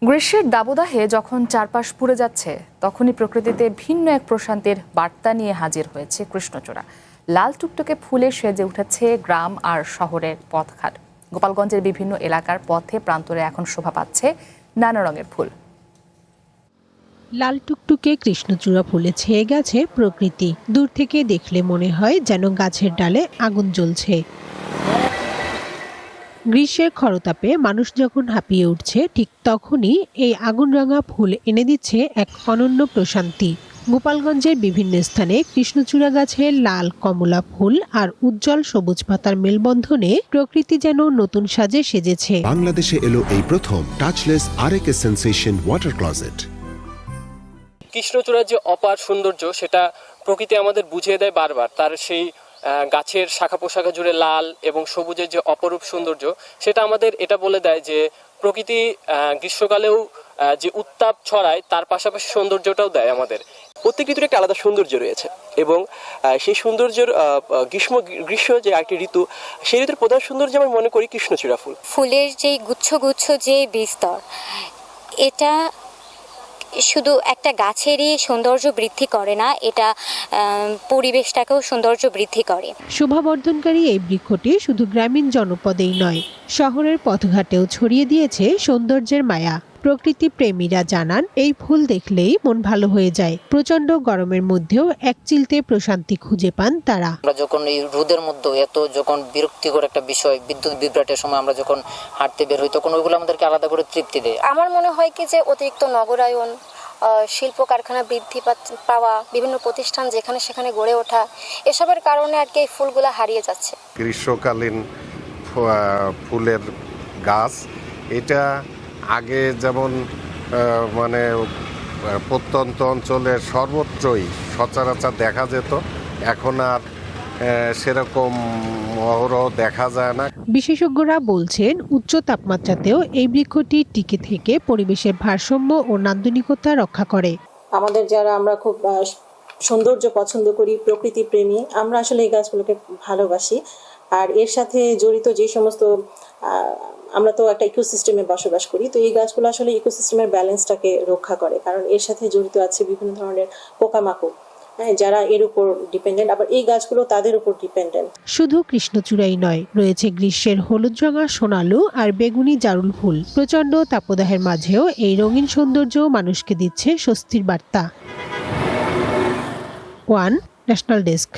গ্রীষ্মের দাবদাহে যখন চারপাশ পুড়ে যাচ্ছে তখনই প্রকৃতিতে ভিন্ন এক প্রশান্তির বার্তা নিয়ে হাজির হয়েছে কৃষ্ণচূড়া। লাল টুকটকে ফুলে সেজে উঠেছে গ্রাম আর শহরের পথঘাট। গোপালগঞ্জের বিভিন্ন এলাকার পথে প্রান্তরে এখন শোভা পাচ্ছে নানা রঙের ফুল। লাল টুকটুকে কৃষ্ণচূড়া ফুলে ছেয়ে গেছে প্রকৃতি। দূর থেকে দেখলে মনে হয় যেন গাছের ডালে আগুন জ্বলছে। গ্রীষ্মের খরতাপে মানুষ যখন হাঁপিয়ে উঠছে ঠিক তখনই এই আগুনরাঙা ফুল এনে দিচ্ছে এক অনন্য প্রশান্তি। গোপালগঞ্জের বিভিন্ন স্থানে কৃষ্ণচূড়া গাছে লাল কমলা ফুল আর উজ্জ্বল সবুজ পাতার মেলবন্ধনে প্রকৃতি যেন নতুন সাজে সেজেছে। বাংলাদেশে এলো এই প্রথম টাচলেস আরএকে সেন্সেশন ওয়াটার ক্লোজেট। কৃষ্ণচূড়ার যে অপার সৌন্দর্য সেটা প্রকৃতি আমাদের বুঝিয়ে দেয় বারবার। তার সেই গাছের শাখা পোশাখা জুড়ে লাল এবং সবুজের যে অপরূপ সৌন্দর্য সেটা আমাদের এটা বলে দেয় যে প্রকৃতি গ্রীষ্মকালেও যে উত্তাপ ছড়ায় তার পাশাপাশি সৌন্দর্যটাও দেয় আমাদের। প্রত্যেক ঋতুর একটা আলাদা সৌন্দর্য রয়েছে এবং সেই সৌন্দর্যের গ্রীষ্ম যে একটি ঋতু, সেই ঋতুর প্রধান সৌন্দর্য আমি মনে করি কৃষ্ণচূড়া ফুল। ফুলের যে গুচ্ছ গুচ্ছ যে বিস্তর, এটা শুধু একটা গাছেরই সৌন্দর্য বৃদ্ধি করে না, এটা পরিবেশটাকেও সৌন্দর্য বৃদ্ধি করে। শোভাবর্ধনকারী এই বৃক্ষটি শুধু গ্রামীণ জনপদেই নয়, শহরের পথঘাটেও ছড়িয়ে দিয়েছে সৌন্দর্যের মায়া। প্রকৃতি প্রেমীরা জানান এই ফুল দেখলেই মন ভালো হয়ে যায়। প্রচন্ড গরমের মধ্যেও এক চিলতে প্রশান্তি খুঁজে পান তারা। আমরা যখন এই রোদের মধ্যে এত যখন বিরক্তিকর একটা বিষয়, বিদ্যুৎ বিভ্রাটের সময় আমরা যখন হাঁটতে বের হই তখন ওইগুলো আমাদেরকে আলাদা করে তৃপ্তি দেয়। আমার মনে হয় কি যে অতিরিক্ত নগরায়ন, শিল্প কারখানা বৃদ্ধি পাওয়া, বিভিন্ন প্রতিষ্ঠান যেখানে সেখানে গড়ে ওঠা, এসবের কারণে আর কি এই ফুলগুলো হারিয়ে যাচ্ছে। গ্রীষ্মকালীন ফুলের গাছ, এটা আগে যেমন মানে প্রত্যন্ত অঞ্চলের সর্বত্রই সচরাচর দেখা যেত, এখন আর সেরকম অহরহ দেখা যায় না। বিশেষজ্ঞরা বলছেন উচ্চ তাপমাত্রাতেও এই বৃক্ষটি টিকে থেকে পরিবেশের ভারসাম্য ও নান্দনিকতা রক্ষা করে। আমাদের যারা আমরা খুব সৌন্দর্য পছন্দ করি, প্রকৃতি প্রেমী, আমরা আসলে এই গাছগুলোকে ভালোবাসি। আর এর সাথে জড়িত যে সমস্ত আমরা তো একটা ইকোসিস্টেমে বসবাস করি, তো এই গাছগুলো আসলে ইকোসিস্টেমের ব্যালেন্সটাকে রক্ষা করে, কারণ এর সাথে জড়িত আছে বিভিন্ন ধরনের পোকামাকড়, যারা এর উপর ডিপেন্ডেন্ট, আবার এই গাছগুলো তাদের উপর ডিপেন্ডেন্ট। শুধু কৃষ্ণচূড়াই নয়, রয়েছে গ্রীষ্মের হলুদ রঙা সোনালু আর বেগুনি জারুল ফুল। প্রচন্ড তাপদাহের মাঝেও এই রঙিন সৌন্দর্য মানুষকে দিচ্ছে স্বস্তির বার্তা। One national desk.